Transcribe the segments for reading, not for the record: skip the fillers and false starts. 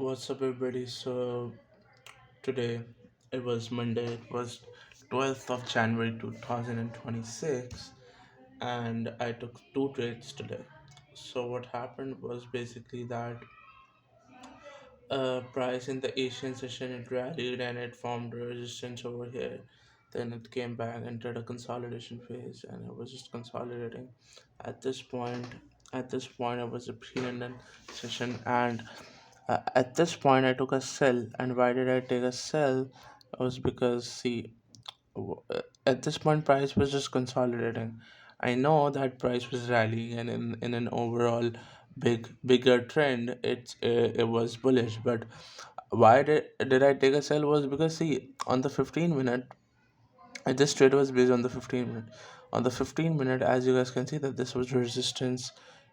What's up, everybody? So, today it was Monday, it was 12th of January 2026, and I took two trades today. So, what happened was basically that price in the Asian session it rallied and it formed a resistance over here. Then it came back, entered a consolidation phase, and it was just consolidating. At this point, at this point, I was a pre-London session, and at this point, I took a sell. And why did I take a sell? It was because see, at this point, price was just consolidating. I know that price was rallying, and in an overall bigger trend, it was bullish. But why did I take a sell was because see on the 15 minute, this trade was based on the 15 minute. On the 15 minute, as you guys can see that this was resistance.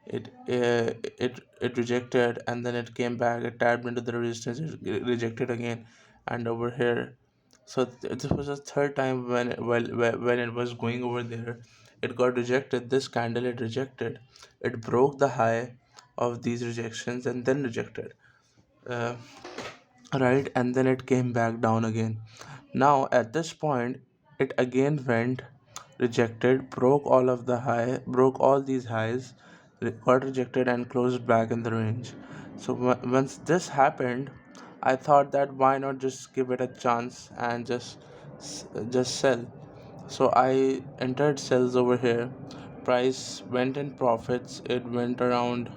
It rejected and then it came back. It tapped into the resistance. It rejected again, and over here. So this was the third time when it was going over there. It got rejected. This candle it rejected. It broke the high of these rejections and then rejected. Uh, right, and then it came back down again. Now at this point it again went, rejected, broke all of the high, broke all these highs, got rejected and closed back in the range. So once this happened, I thought that why not just give it a chance and just sell. So I entered sells over here. Price went in profits. It went around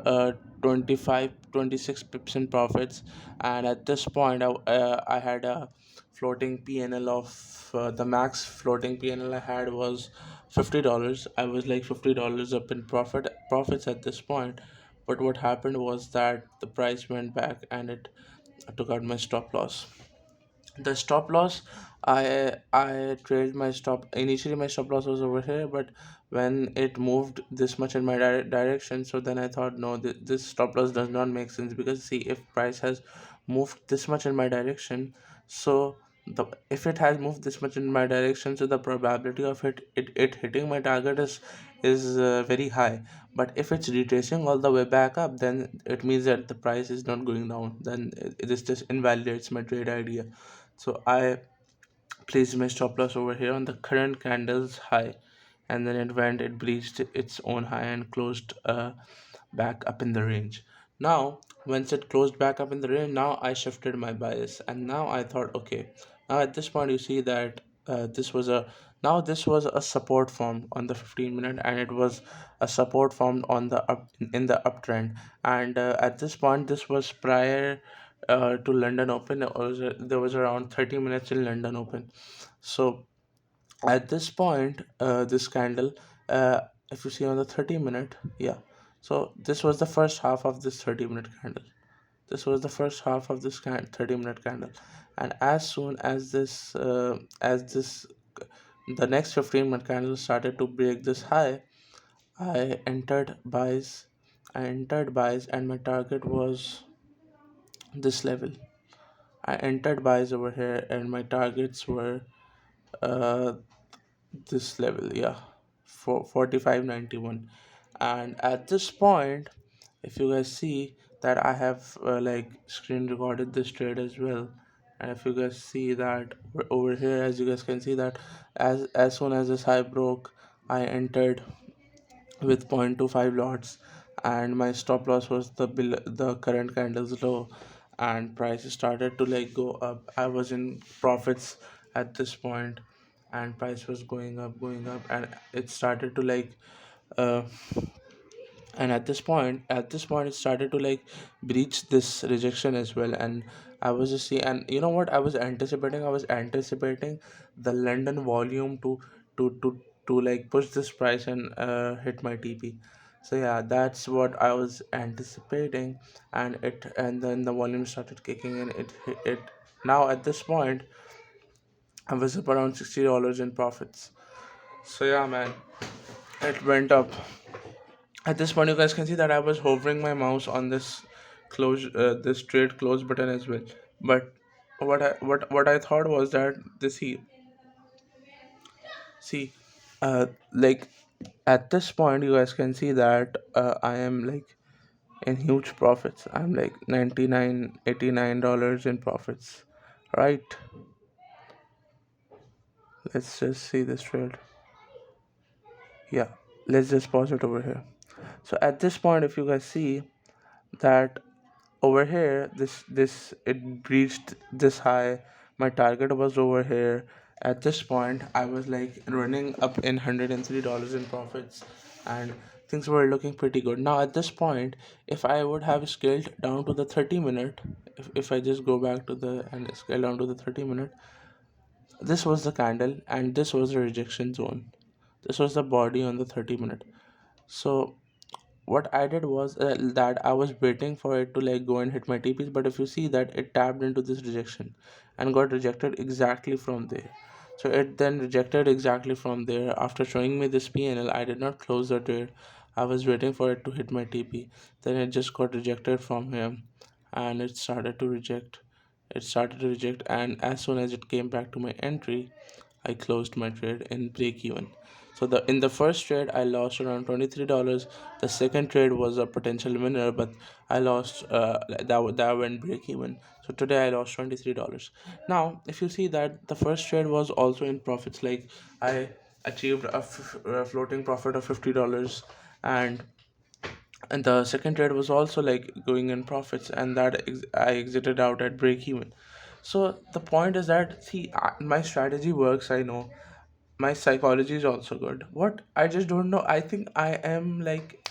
uh, 25 26 pips in profits. And at this point I had a floating PNL of the max floating PNL I had was $50. I was like $50 up in profits at this point. But what happened was that the price went back and it took out my stop loss. The stop loss, I trailed my stop. Initially my stop loss was over here, but when it moved this much in my direction, so then I thought no, this stop loss does not make sense. Because see, if price has moved this much in my direction, so the if it has moved this much in my direction, so the probability of it hitting my target is very high. But if it's retracing all the way back up, then it means that the price is not going down. Then this just invalidates my trade idea. So I placed my stop loss over here on the current candle's high, and then it breached its own high and closed back up in the range. Now once it closed back up in the range, now I shifted my bias, and now I thought, okay, now at this point you see that this was a support form on the 15 minute, and it was a support formed on the up in the uptrend. And at this point, this was prior to London Open. There was around 30 minutes in London Open. So at this point, this candle, uh, if you see on the 30 minute, yeah. So this was the first half of this 30 minute candle. This was the first half of this 30 minute candle. And as soon as this the next 15 minute candle started to break this high, I entered buys. I entered buys, and my target was this level. I entered buys over here, and my targets were uh, this level, yeah, for 45.91. And at this point, if you guys see that I have like screen recorded this trade as well. And if you guys see that over here, as you guys can see that as soon as this high broke, I entered with 0.25 lots, and my stop loss was the current candle's low. And price started to like go up. I was in profits at this point, and price was going up, and it started to like uh, and at this point it started to like breach this rejection as well. And I was just see, and you know what, I was anticipating the London volume to like push this price and hit my TP. So yeah, that's what I was anticipating. And then the volume started kicking in. It now at this point I was up around $60 in profits. So yeah, man, it went up. At this point, you guys can see that I was hovering my mouse on this trade close button as well. But what I thought was that this see like at this point you guys can see that I am like in huge profits. I'm like 99, $89 in profits. Right? Let's just see this trade. Yeah, let's just pause it over here. So at this point, if you guys see that over here, this it breached this high. My target was over here. At this point, I was like running up in $103 in profits, and things were looking pretty good. Now at this point, if I would have scaled down to the 30 minute, if I just go back to the and scale down to the 30 minute, this was the candle and this was the rejection zone. This was the body on the 30 minute. So what I did was that I was waiting for it to like go and hit my TPs, but if you see that it tapped into this rejection and got rejected exactly from there. So it then rejected exactly from there. After showing me this PNL, I did not close the trade. I was waiting for it to hit my TP. Then it just got rejected from here and it started to reject. It started to reject, and as soon as it came back to my entry, I closed my trade in break even. So the in the first trade I lost around $23. The second trade was a potential winner, but I lost that went break even. So today I lost $23. Now if you see that the first trade was also in profits, like I achieved a floating profit of $50, and the second trade was also like going in profits, and I exited out at break even. So the point is that see, my strategy works, I know. My psychology is also good. What I just don't know, I think I am like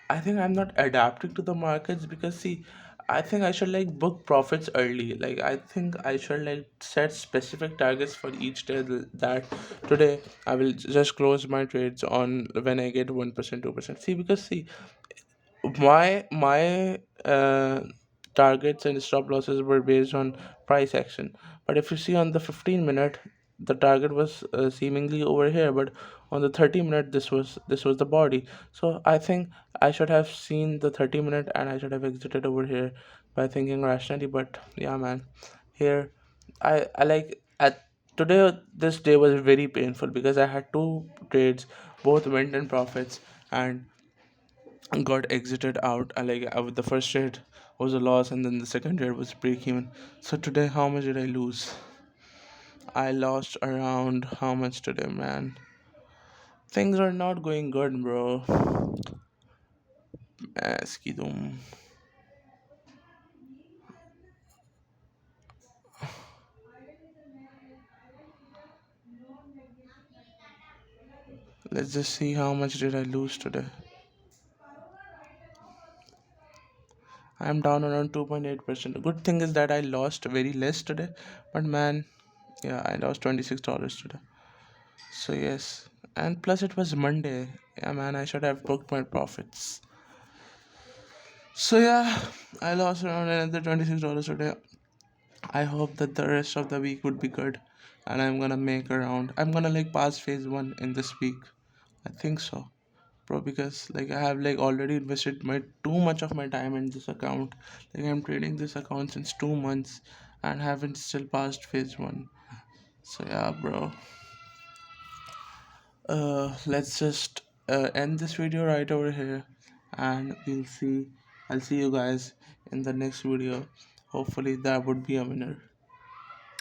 I think I'm not adapting to the markets, because see, I think I should like book profits early. Like I think I should like set specific targets for each day, that today I will just close my trades on when I get 1%, 2%. See, because see, my targets and stop losses were based on price action, but if you see on the 15 minute, the target was seemingly over here, but on the 30 minute, this was the body. So I think I should have seen the 30 minute and I should have exited over here by thinking rationally. But yeah, man, here I like at today, this day was very painful because I had two trades, both went in profits, and got exited out. The first trade was a loss, and then the second trade was break even. So today, how much did I lose? I lost around how much today, man? Things are not going good, bro. Skidum. Let's just see how much did I lose today. I'm down around 2.8%. The good thing is that I lost very less today, but man, yeah, I lost $26 today. So yes, and plus it was Monday. Yeah, man, I should have booked my profits. So yeah, I lost around another $26 today. I hope that the rest of the week would be good, and I'm gonna make around. I'm gonna like pass phase one in this week. I think so, bro. Because like I have like already invested my too much of my time in this account. Like I'm trading this account since 2 months and haven't still passed phase one. So yeah, bro. Let's just end this video right over here, and I'll see you guys in the next video. Hopefully that would be a winner.